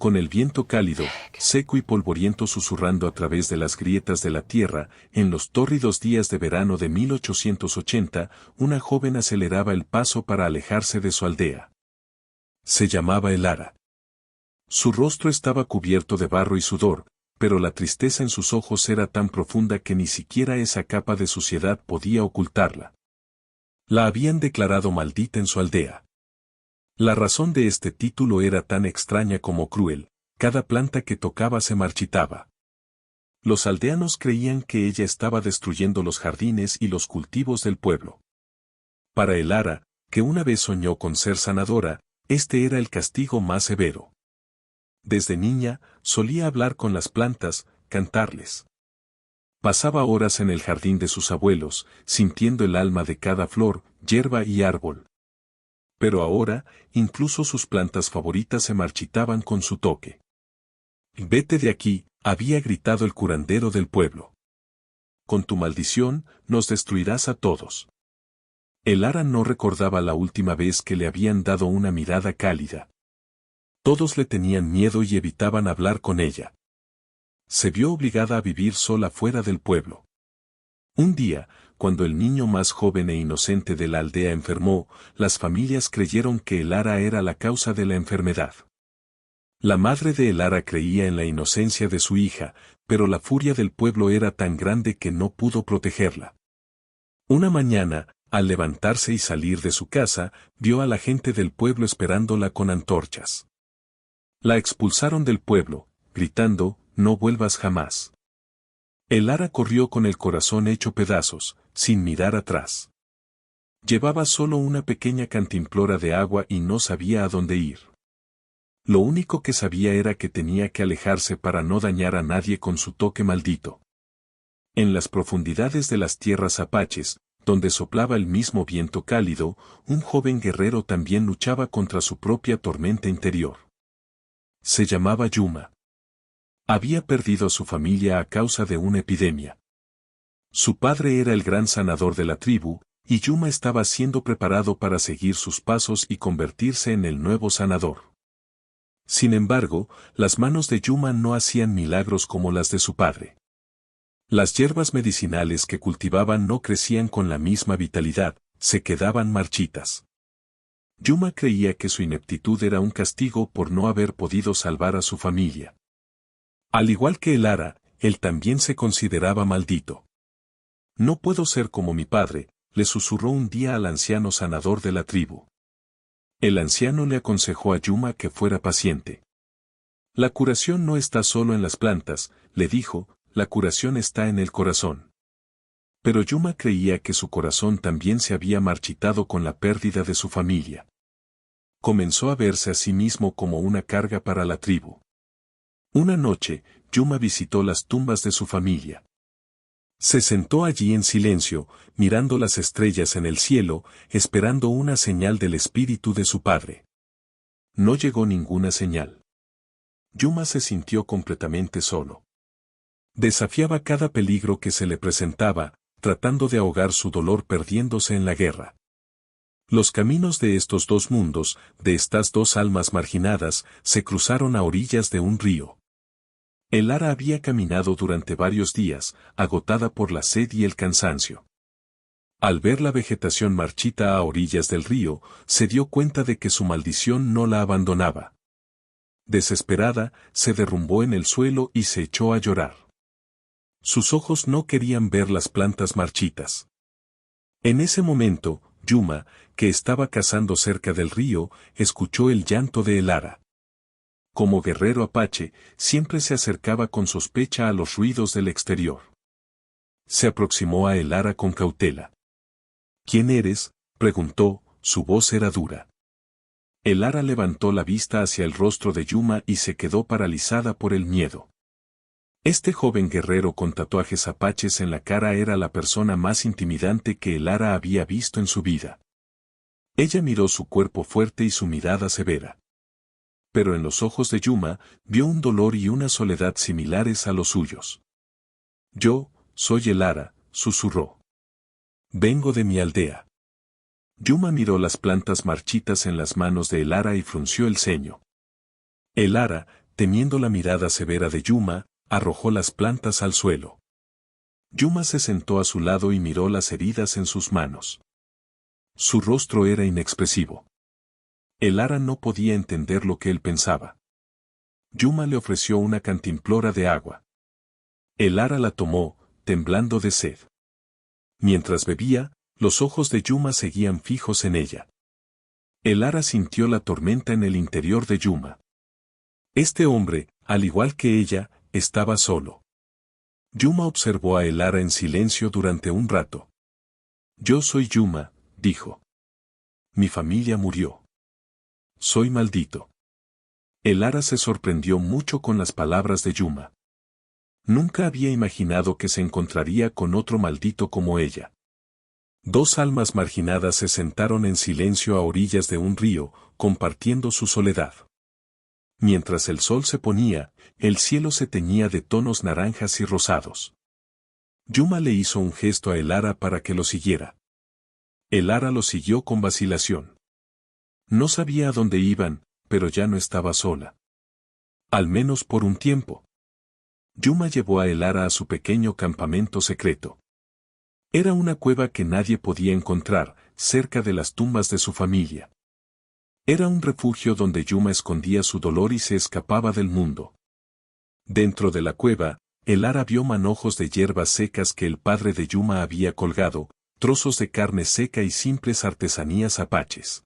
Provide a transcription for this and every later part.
con el viento cálido, seco y polvoriento susurrando a través de las grietas de la tierra, en los tórridos días de verano de 1880, una joven aceleraba el paso para alejarse de su aldea. Se llamaba Elara. Su rostro estaba cubierto de barro y sudor, pero la tristeza en sus ojos era tan profunda que ni siquiera esa capa de suciedad podía ocultarla. La habían declarado maldita en su aldea. La razón de este título era tan extraña como cruel: cada planta que tocaba se marchitaba. Los aldeanos creían que ella estaba destruyendo los jardines y los cultivos del pueblo. Para Elara, que una vez soñó con ser sanadora, este era el castigo más severo. Desde niña, solía hablar con las plantas, cantarles. Pasaba horas en el jardín de sus abuelos, sintiendo el alma de cada flor, hierba y árbol. Pero ahora, incluso sus plantas favoritas se marchitaban con su toque. «Vete de aquí», había gritado el curandero del pueblo. «Con tu maldición, nos destruirás a todos». Elara no recordaba la última vez que le habían dado una mirada cálida. Todos le tenían miedo y evitaban hablar con ella. Se vio obligada a vivir sola fuera del pueblo. Un día, cuando el niño más joven e inocente de la aldea enfermó, las familias creyeron que Elara era la causa de la enfermedad. La madre de Elara creía en la inocencia de su hija, pero la furia del pueblo era tan grande que no pudo protegerla. Una mañana, al levantarse y salir de su casa, vio a la gente del pueblo esperándola con antorchas. La expulsaron del pueblo, gritando: «No vuelvas jamás». Elara corrió con el corazón hecho pedazos, sin mirar atrás. Llevaba solo una pequeña cantimplora de agua y no sabía a dónde ir. Lo único que sabía era que tenía que alejarse para no dañar a nadie con su toque maldito. En las profundidades de las tierras apaches, donde soplaba el mismo viento cálido, un joven guerrero también luchaba contra su propia tormenta interior. Se llamaba Yuma. Había perdido a su familia a causa de una epidemia. Su padre era el gran sanador de la tribu, y Yuma estaba siendo preparado para seguir sus pasos y convertirse en el nuevo sanador. Sin embargo, las manos de Yuma no hacían milagros como las de su padre. Las hierbas medicinales que cultivaban no crecían con la misma vitalidad, se quedaban marchitas. Yuma creía que su ineptitud era un castigo por no haber podido salvar a su familia. Al igual que Elara, él también se consideraba maldito. «No puedo ser como mi padre», le susurró un día al anciano sanador de la tribu. El anciano le aconsejó a Yuma que fuera paciente. «La curación no está solo en las plantas», le dijo, «la curación está en el corazón». Pero Yuma creía que su corazón también se había marchitado con la pérdida de su familia. Comenzó a verse a sí mismo como una carga para la tribu. Una noche, Yuma visitó las tumbas de su familia. Se sentó allí en silencio, mirando las estrellas en el cielo, esperando una señal del espíritu de su padre. No llegó ninguna señal. Yuma se sintió completamente solo. Desafiaba cada peligro que se le presentaba, tratando de ahogar su dolor perdiéndose en la guerra. Los caminos de estos dos mundos, de estas dos almas marginadas, se cruzaron a orillas de un río. Elara había caminado durante varios días, agotada por la sed y el cansancio. Al ver la vegetación marchita a orillas del río, se dio cuenta de que su maldición no la abandonaba. Desesperada, se derrumbó en el suelo y se echó a llorar. Sus ojos no querían ver las plantas marchitas. En ese momento, Yuma, que estaba cazando cerca del río, escuchó el llanto de Elara. Como guerrero apache, siempre se acercaba con sospecha a los ruidos del exterior. Se aproximó a Elara con cautela. «¿Quién eres?», preguntó, su voz era dura. Elara levantó la vista hacia el rostro de Yuma y se quedó paralizada por el miedo. Este joven guerrero con tatuajes apaches en la cara era la persona más intimidante que Elara había visto en su vida. Ella miró su cuerpo fuerte y su mirada severa. Pero en los ojos de Yuma, vio un dolor y una soledad similares a los suyos. «Yo, soy Elara», susurró. «Vengo de mi aldea». Yuma miró las plantas marchitas en las manos de Elara y frunció el ceño. «Elara, temiendo la mirada severa de Yuma, arrojó las plantas al suelo. Yuma se sentó a su lado y miró las heridas en sus manos. Su rostro era inexpresivo. El ara no podía entender lo que él pensaba. Yuma le ofreció una cantimplora de agua. El ara la tomó, temblando de sed. Mientras bebía, los ojos de Yuma seguían fijos en ella. El ara sintió la tormenta en el interior de Yuma. Este hombre, al igual que ella, estaba solo. Yuma observó a el ara en silencio durante un rato. Yo soy Yuma, dijo. Mi familia murió. Soy maldito. El ara se sorprendió mucho con las palabras de Yuma. Nunca había imaginado que se encontraría con otro maldito como ella. Dos almas marginadas se sentaron en silencio a orillas de un río, compartiendo su soledad. Mientras el sol se ponía, el cielo se teñía de tonos naranjas y rosados. Yuma le hizo un gesto a el ara para que lo siguiera. El ara lo siguió con vacilación. No sabía a dónde iban, pero ya no estaba sola. Al menos por un tiempo. Yuma llevó a el ara a su pequeño campamento secreto. Era una cueva que nadie podía encontrar, cerca de las tumbas de su familia. Era un refugio donde Yuma escondía su dolor y se escapaba del mundo. Dentro de la cueva, el ara vio manojos de hierbas secas que el padre de Yuma había colgado, trozos de carne seca y simples artesanías apaches.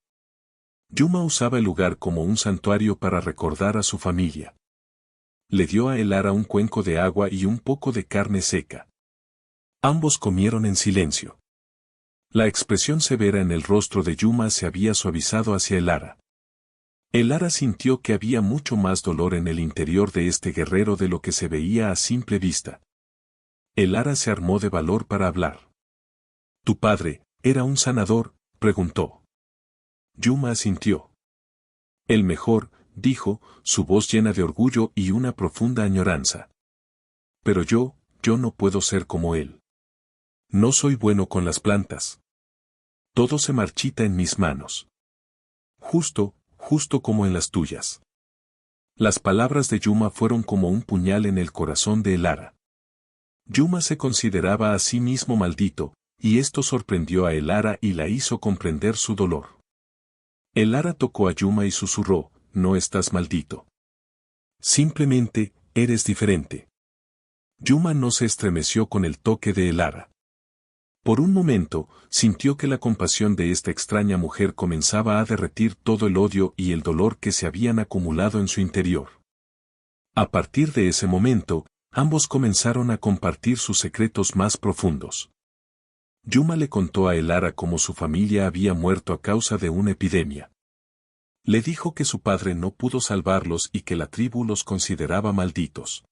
Yuma usaba el lugar como un santuario para recordar a su familia. Le dio a el ara un cuenco de agua y un poco de carne seca. Ambos comieron en silencio. La expresión severa en el rostro de Yuma se había suavizado hacia el ara. El ara sintió que había mucho más dolor en el interior de este guerrero de lo que se veía a simple vista. El ara se armó de valor para hablar. ¿Tu padre era un sanador?, preguntó. Yuma asintió. El mejor, dijo, su voz llena de orgullo y una profunda añoranza. Pero yo no puedo ser como él. No soy bueno con las plantas. Todo se marchita en mis manos. Justo como en las tuyas. Las palabras de Yuma fueron como un puñal en el corazón de el ara. Yuma se consideraba a sí mismo maldito, y esto sorprendió a el ara y la hizo comprender su dolor. El ara tocó a Yuma y susurró, no estás maldito. Simplemente, eres diferente. Yuma no se estremeció con el toque de el ara. Por un momento, sintió que la compasión de esta extraña mujer comenzaba a derretir todo el odio y el dolor que se habían acumulado en su interior. A partir de ese momento, ambos comenzaron a compartir sus secretos más profundos. Yuma le contó a el ara cómo su familia había muerto a causa de una epidemia. Le dijo que su padre no pudo salvarlos y que la tribu los consideraba malditos.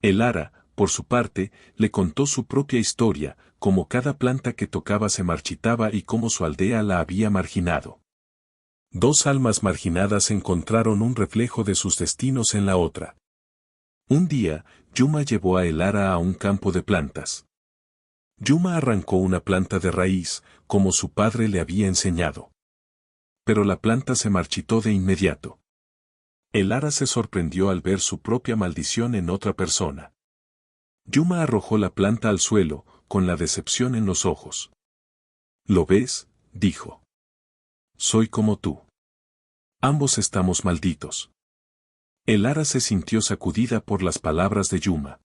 El ara, por su parte, le contó su propia historia, cómo cada planta que tocaba se marchitaba y cómo su aldea la había marginado. Dos almas marginadas encontraron un reflejo de sus destinos en la otra. Un día, Yuma llevó a el ara a un campo de plantas. Yuma arrancó una planta de raíz, como su padre le había enseñado. Pero la planta se marchitó de inmediato. El ara se sorprendió al ver su propia maldición en otra persona. Yuma arrojó la planta al suelo, con la decepción en los ojos. ¿Lo ves?, dijo. Soy como tú. Ambos estamos malditos. El ara se sintió sacudida por las palabras de Yuma.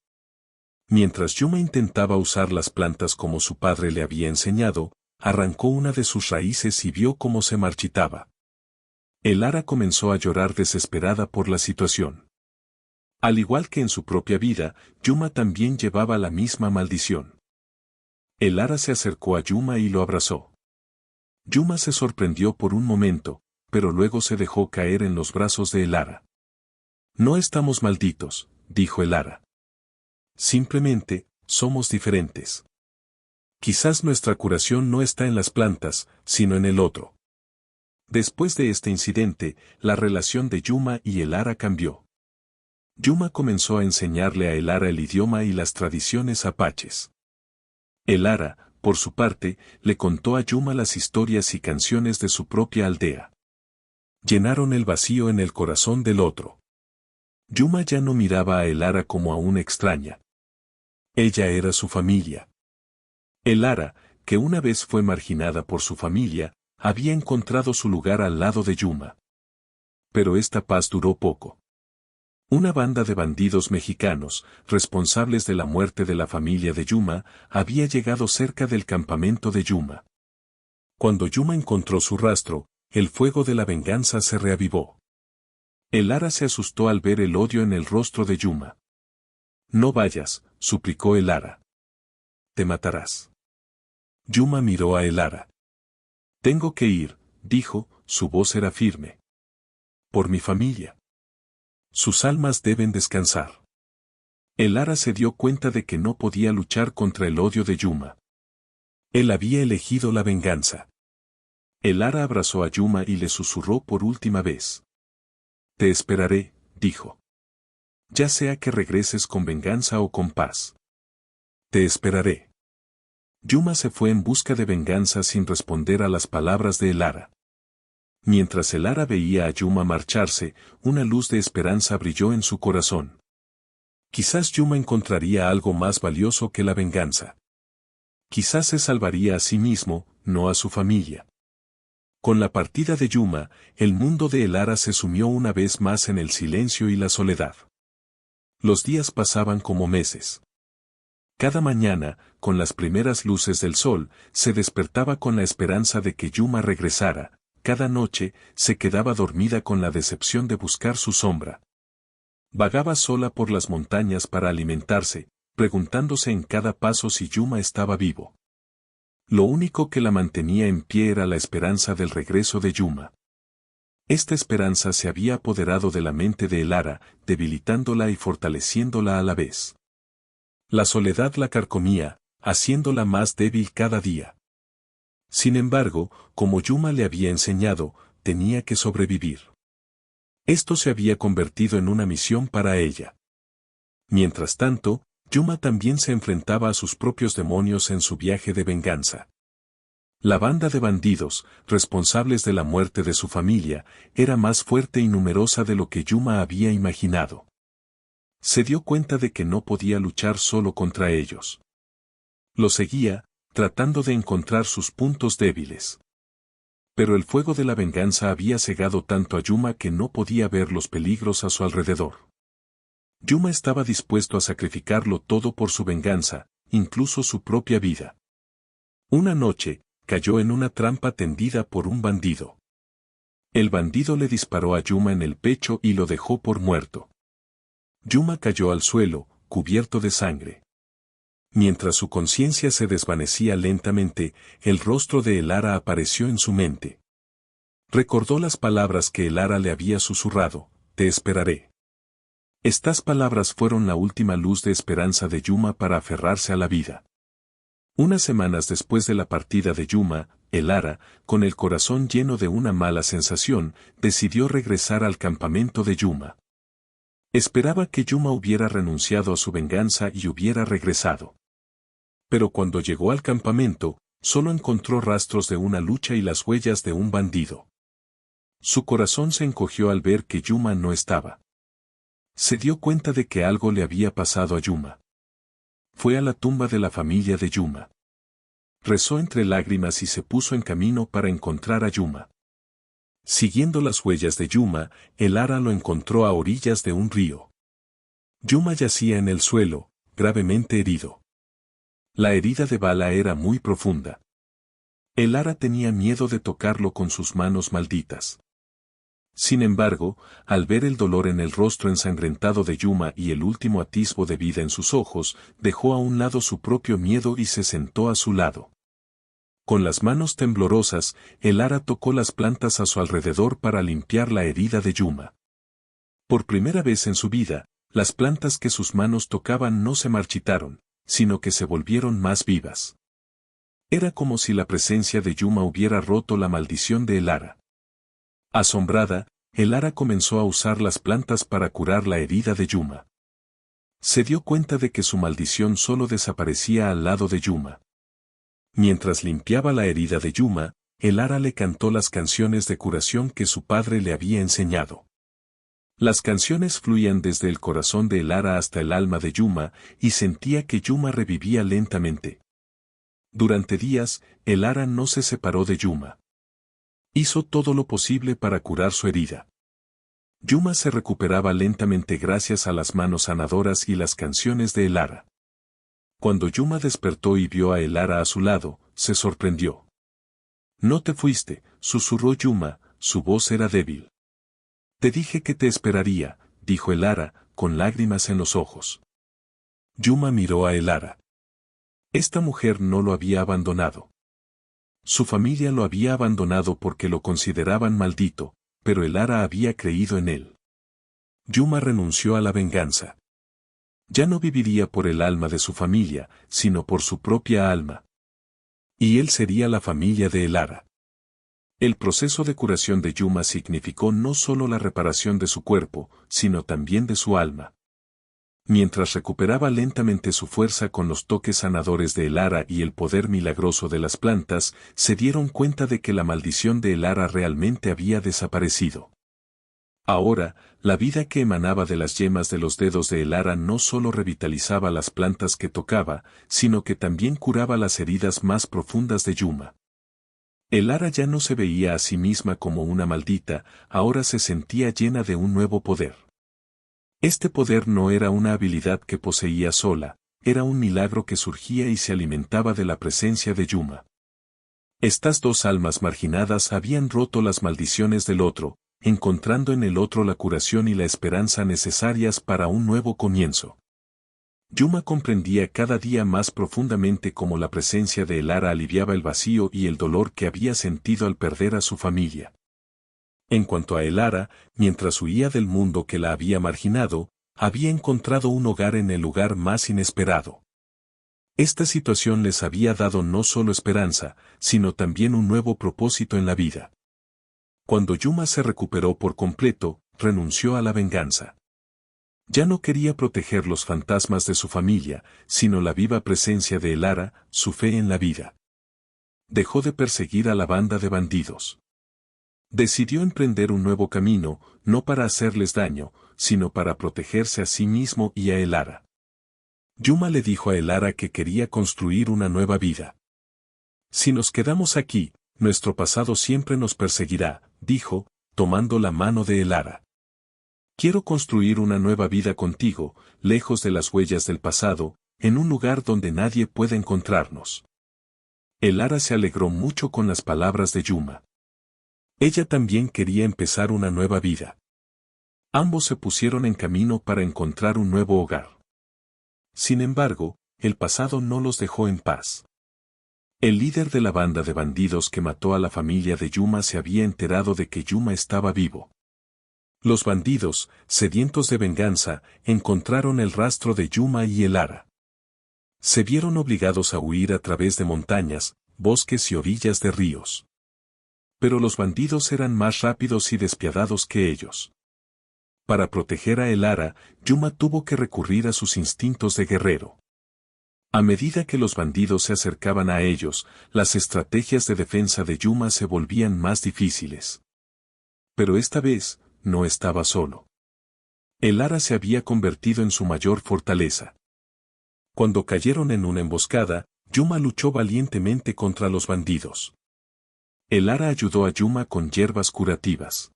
Mientras Yuma intentaba usar las plantas como su padre le había enseñado, arrancó una de sus raíces y vio cómo se marchitaba. El ara comenzó a llorar desesperada por la situación. Al igual que en su propia vida, Yuma también llevaba la misma maldición. El ara se acercó a Yuma y lo abrazó. Yuma se sorprendió por un momento, pero luego se dejó caer en los brazos de el ara. No estamos malditos, dijo el ara. Simplemente, somos diferentes. Quizás nuestra curación no está en las plantas, sino en el otro. Después de este incidente, la relación de Yuma y el ara cambió. Yuma comenzó a enseñarle a el ara el idioma y las tradiciones apaches. El ara, por su parte, le contó a Yuma las historias y canciones de su propia aldea. Llenaron el vacío en el corazón del otro. Yuma ya no miraba a Elara como a una extraña. Ella era su familia. Elara, que una vez fue marginada por su familia, había encontrado su lugar al lado de Yuma. Pero esta paz duró poco. Una banda de bandidos mexicanos, responsables de la muerte de la familia de Yuma, había llegado cerca del campamento de Yuma. Cuando Yuma encontró su rastro, el fuego de la venganza se reavivó. Elara se asustó al ver el odio en el rostro de Yuma. No vayas, suplicó Elara. Te matarás. Yuma miró a Elara. Tengo que ir, dijo, su voz era firme. Por mi familia. Sus almas deben descansar. Elara se dio cuenta de que no podía luchar contra el odio de Yuma. Él había elegido la venganza. Elara abrazó a Yuma y le susurró por última vez. Te esperaré, dijo. Ya sea que regreses con venganza o con paz. Te esperaré. Yuma se fue en busca de venganza sin responder a las palabras de Elara. Mientras Elara veía a Yuma marcharse, una luz de esperanza brilló en su corazón. Quizás Yuma encontraría algo más valioso que la venganza. Quizás se salvaría a sí mismo, no a su familia. Con la partida de Yuma, el mundo de Elara se sumió una vez más en el silencio y la soledad. Los días pasaban como meses. Cada mañana, con las primeras luces del sol, se despertaba con la esperanza de que Yuma regresara. Cada noche, se quedaba dormida con la decepción de buscar su sombra. Vagaba sola por las montañas para alimentarse, preguntándose en cada paso si Yuma estaba vivo. Lo único que la mantenía en pie era la esperanza del regreso de Yuma. Esta esperanza se había apoderado de la mente de Elara, debilitándola y fortaleciéndola a la vez. La soledad la carcomía, haciéndola más débil cada día. Sin embargo, como Yuma le había enseñado, tenía que sobrevivir. Esto se había convertido en una misión para ella. Mientras tanto, Yuma también se enfrentaba a sus propios demonios en su viaje de venganza. La banda de bandidos, responsables de la muerte de su familia, era más fuerte y numerosa de lo que Yuma había imaginado. Se dio cuenta de que no podía luchar solo contra ellos. Lo seguía, tratando de encontrar sus puntos débiles. Pero el fuego de la venganza había cegado tanto a Yuma que no podía ver los peligros a su alrededor. Yuma estaba dispuesto a sacrificarlo todo por su venganza, incluso su propia vida. Una noche, cayó en una trampa tendida por un bandido. El bandido le disparó a Yuma en el pecho y lo dejó por muerto. Yuma cayó al suelo, cubierto de sangre. Mientras su conciencia se desvanecía lentamente, el rostro de Elara apareció en su mente. Recordó las palabras que Elara le había susurrado, te esperaré. Estas palabras fueron la última luz de esperanza de Yuma para aferrarse a la vida. Unas semanas después de la partida de Yuma, Elara, con el corazón lleno de una mala sensación, decidió regresar al campamento de Yuma. Esperaba que Yuma hubiera renunciado a su venganza y hubiera regresado. Pero cuando llegó al campamento, solo encontró rastros de una lucha y las huellas de un bandido. Su corazón se encogió al ver que Yuma no estaba. Se dio cuenta de que algo le había pasado a Yuma. Fue a la tumba de la familia de Yuma. Rezó entre lágrimas y se puso en camino para encontrar a Yuma. Siguiendo las huellas de Yuma, Elara lo encontró a orillas de un río. Yuma yacía en el suelo, gravemente herido. La herida de bala era muy profunda. Elara tenía miedo de tocarlo con sus manos malditas. Sin embargo, al ver el dolor en el rostro ensangrentado de Yuma y el último atisbo de vida en sus ojos, dejó a un lado su propio miedo y se sentó a su lado. Con las manos temblorosas, Elara tocó las plantas a su alrededor para limpiar la herida de Yuma. Por primera vez en su vida, las plantas que sus manos tocaban no se marchitaron, sino que se volvieron más vivas. Era como si la presencia de Yuma hubiera roto la maldición de Elara. Asombrada, Elara comenzó a usar las plantas para curar la herida de Yuma. Se dio cuenta de que su maldición solo desaparecía al lado de Yuma. Mientras limpiaba la herida de Yuma, Elara le cantó las canciones de curación que su padre le había enseñado. Las canciones fluían desde el corazón de Elara hasta el alma de Yuma, y sentía que Yuma revivía lentamente. Durante días, Elara no se separó de Yuma. Hizo todo lo posible para curar su herida. Yuma se recuperaba lentamente gracias a las manos sanadoras y las canciones de Elara. Cuando Yuma despertó y vio a Elara a su lado, se sorprendió. «No te fuiste», susurró Yuma, su voz era débil. «Te dije que te esperaría», dijo Elara, con lágrimas en los ojos. Yuma miró a Elara. Esta mujer no lo había abandonado. Su familia lo había abandonado porque lo consideraban maldito, pero Elara había creído en él. Yuma renunció a la venganza. Ya no viviría por el alma de su familia, sino por su propia alma. Y él sería la familia de Elara. El proceso de curación de Yuma significó no solo la reparación de su cuerpo, sino también de su alma. Mientras recuperaba lentamente su fuerza con los toques sanadores de Elara y el poder milagroso de las plantas, se dieron cuenta de que la maldición de Elara realmente había desaparecido. Ahora, la vida que emanaba de las yemas de los dedos de Elara no solo revitalizaba las plantas que tocaba, sino que también curaba las heridas más profundas de Yuma. Elara ya no se veía a sí misma como una maldita, ahora se sentía llena de un nuevo poder. Este poder no era una habilidad que poseía sola, era un milagro que surgía y se alimentaba de la presencia de Yuma. Estas dos almas marginadas habían roto las maldiciones del otro, encontrando en el otro la curación y la esperanza necesarias para un nuevo comienzo. Yuma comprendía cada día más profundamente cómo la presencia de Elara aliviaba el vacío y el dolor que había sentido al perder a su familia. En cuanto a Elara, mientras huía del mundo que la había marginado, había encontrado un hogar en el lugar más inesperado. Esta situación les había dado no solo esperanza, sino también un nuevo propósito en la vida. Cuando Yuma se recuperó por completo, renunció a la venganza. Ya no quería proteger los fantasmas de su familia, sino la viva presencia de Elara, su fe en la vida. Dejó de perseguir a la banda de bandidos. Decidió emprender un nuevo camino, no para hacerles daño, sino para protegerse a sí mismo y a Elara. Yuma le dijo a Elara que quería construir una nueva vida. «Si nos quedamos aquí, nuestro pasado siempre nos perseguirá», dijo, tomando la mano de Elara. «Quiero construir una nueva vida contigo, lejos de las huellas del pasado, en un lugar donde nadie pueda encontrarnos». Elara se alegró mucho con las palabras de Yuma. Ella también quería empezar una nueva vida. Ambos se pusieron en camino para encontrar un nuevo hogar. Sin embargo, el pasado no los dejó en paz. El líder de la banda de bandidos que mató a la familia de Yuma se había enterado de que Yuma estaba vivo. Los bandidos, sedientos de venganza, encontraron el rastro de Yuma y Elara. Se vieron obligados a huir a través de montañas, bosques y orillas de ríos. Pero los bandidos eran más rápidos y despiadados que ellos. Para proteger a Elara, Yuma tuvo que recurrir a sus instintos de guerrero. A medida que los bandidos se acercaban a ellos, las estrategias de defensa de Yuma se volvían más difíciles. Pero esta vez, no estaba solo. Elara se había convertido en su mayor fortaleza. Cuando cayeron en una emboscada, Yuma luchó valientemente contra los bandidos. Elara ayudó a Yuma con hierbas curativas.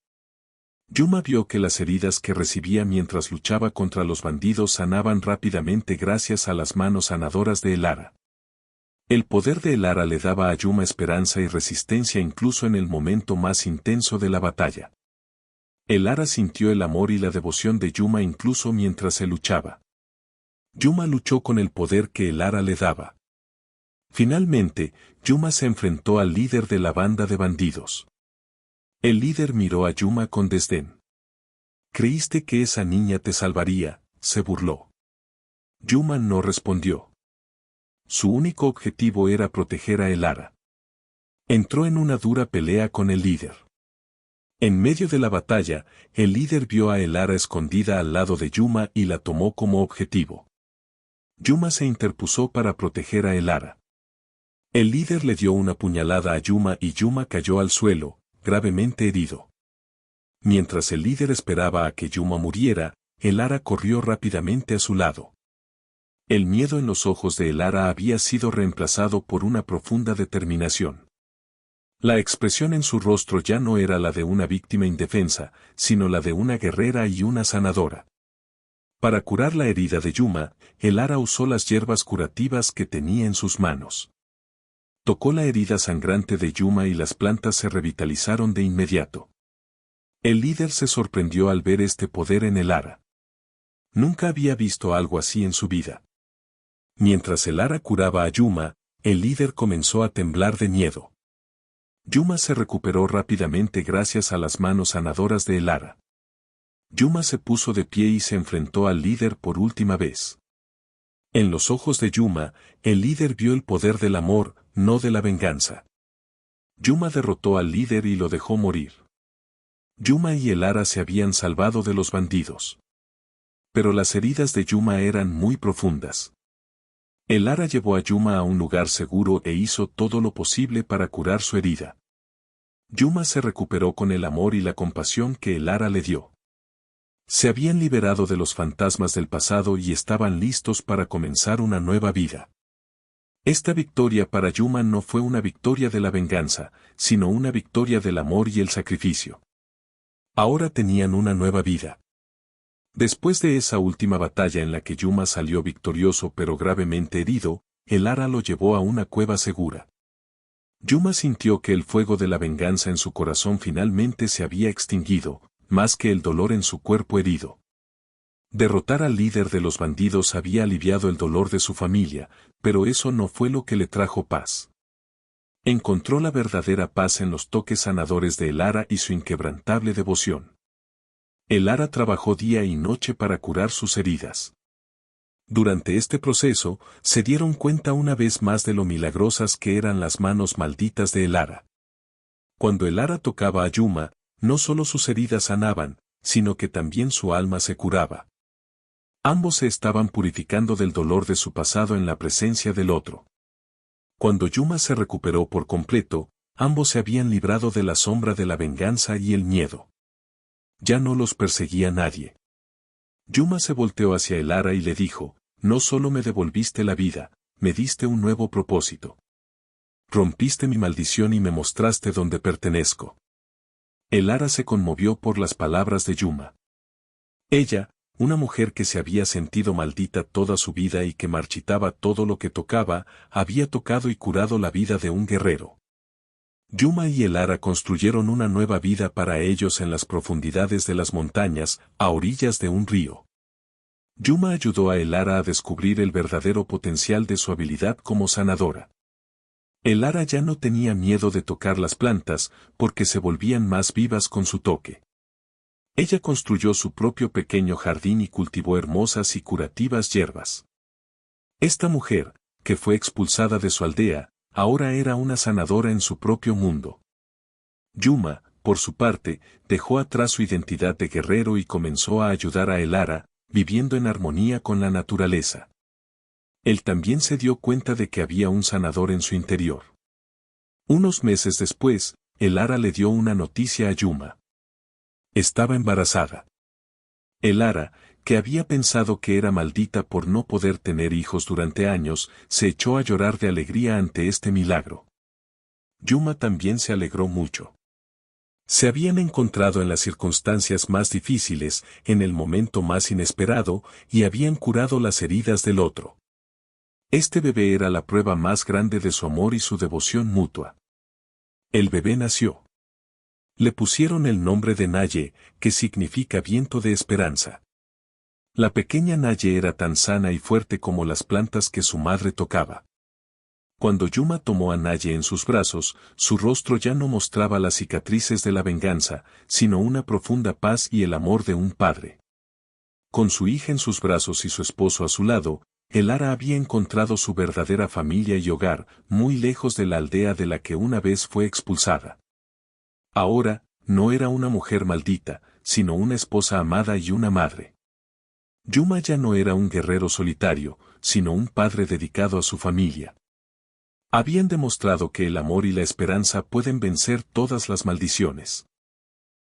Yuma vio que las heridas que recibía mientras luchaba contra los bandidos sanaban rápidamente gracias a las manos sanadoras de Elara. El poder de Elara le daba a Yuma esperanza y resistencia incluso en el momento más intenso de la batalla. Elara sintió el amor y la devoción de Yuma incluso mientras se luchaba. Yuma luchó con el poder que Elara le daba. Finalmente, Yuma se enfrentó al líder de la banda de bandidos. El líder miró a Yuma con desdén. «¿Creíste que esa niña te salvaría?», se burló. Yuma no respondió. Su único objetivo era proteger a Elara. Entró en una dura pelea con el líder. En medio de la batalla, el líder vio a Elara escondida al lado de Yuma y la tomó como objetivo. Yuma se interpuso para proteger a Elara. El líder le dio una puñalada a Yuma y Yuma cayó al suelo, gravemente herido. Mientras el líder esperaba a que Yuma muriera, Elara corrió rápidamente a su lado. El miedo en los ojos de Elara había sido reemplazado por una profunda determinación. La expresión en su rostro ya no era la de una víctima indefensa, sino la de una guerrera y una sanadora. Para curar la herida de Yuma, Elara usó las hierbas curativas que tenía en sus manos. Tocó la herida sangrante de Yuma y las plantas se revitalizaron de inmediato. El líder se sorprendió al ver este poder en Elara. Nunca había visto algo así en su vida. Mientras Elara curaba a Yuma, el líder comenzó a temblar de miedo. Yuma se recuperó rápidamente gracias a las manos sanadoras de Elara. Yuma se puso de pie y se enfrentó al líder por última vez. En los ojos de Yuma, el líder vio el poder del amor, no de la venganza. Yuma derrotó al líder y lo dejó morir. Yuma y Elara se habían salvado de los bandidos. Pero las heridas de Yuma eran muy profundas. Elara llevó a Yuma a un lugar seguro e hizo todo lo posible para curar su herida. Yuma se recuperó con el amor y la compasión que Elara le dio. Se habían liberado de los fantasmas del pasado y estaban listos para comenzar una nueva vida. Esta victoria para Yuma no fue una victoria de la venganza, sino una victoria del amor y el sacrificio. Ahora tenían una nueva vida. Después de esa última batalla en la que Yuma salió victorioso pero gravemente herido, Elara lo llevó a una cueva segura. Yuma sintió que el fuego de la venganza en su corazón finalmente se había extinguido, más que el dolor en su cuerpo herido. Derrotar al líder de los bandidos había aliviado el dolor de su familia, pero eso no fue lo que le trajo paz. Encontró la verdadera paz en los toques sanadores de Elara y su inquebrantable devoción. Elara trabajó día y noche para curar sus heridas. Durante este proceso, se dieron cuenta una vez más de lo milagrosas que eran las manos malditas de Elara. Cuando Elara tocaba a Yuma, no solo sus heridas sanaban, sino que también su alma se curaba. Ambos se estaban purificando del dolor de su pasado en la presencia del otro. Cuando Yuma se recuperó por completo, ambos se habían librado de la sombra de la venganza y el miedo. Ya no los perseguía nadie. Yuma se volteó hacia Elara y le dijo, no solo me devolviste la vida, me diste un nuevo propósito. Rompiste mi maldición y me mostraste dónde pertenezco. Elara se conmovió por las palabras de Yuma. Ella, una mujer que se había sentido maldita toda su vida y que marchitaba todo lo que tocaba, había tocado y curado la vida de un guerrero. Yuma y Elara construyeron una nueva vida para ellos en las profundidades de las montañas, a orillas de un río. Yuma ayudó a Elara a descubrir el verdadero potencial de su habilidad como sanadora. Elara ya no tenía miedo de tocar las plantas, porque se volvían más vivas con su toque. Ella construyó su propio pequeño jardín y cultivó hermosas y curativas hierbas. Esta mujer, que fue expulsada de su aldea, ahora era una sanadora en su propio mundo. Yuma, por su parte, dejó atrás su identidad de guerrero y comenzó a ayudar a Elara, viviendo en armonía con la naturaleza. Él también se dio cuenta de que había un sanador en su interior. Unos meses después, Elara le dio una noticia a Yuma. Estaba embarazada. Elara, que había pensado que era maldita por no poder tener hijos durante años, se echó a llorar de alegría ante este milagro. Yuma también se alegró mucho. Se habían encontrado en las circunstancias más difíciles, en el momento más inesperado, y habían curado las heridas del otro. Este bebé era la prueba más grande de su amor y su devoción mutua. El bebé nació. Le pusieron el nombre de Naye, que significa viento de esperanza. La pequeña Naye era tan sana y fuerte como las plantas que su madre tocaba. Cuando Yuma tomó a Naye en sus brazos, su rostro ya no mostraba las cicatrices de la venganza, sino una profunda paz y el amor de un padre. Con su hija en sus brazos y su esposo a su lado, Elara había encontrado su verdadera familia y hogar, muy lejos de la aldea de la que una vez fue expulsada. Ahora, no era una mujer maldita, sino una esposa amada y una madre. Yuma ya no era un guerrero solitario, sino un padre dedicado a su familia. Habían demostrado que el amor y la esperanza pueden vencer todas las maldiciones.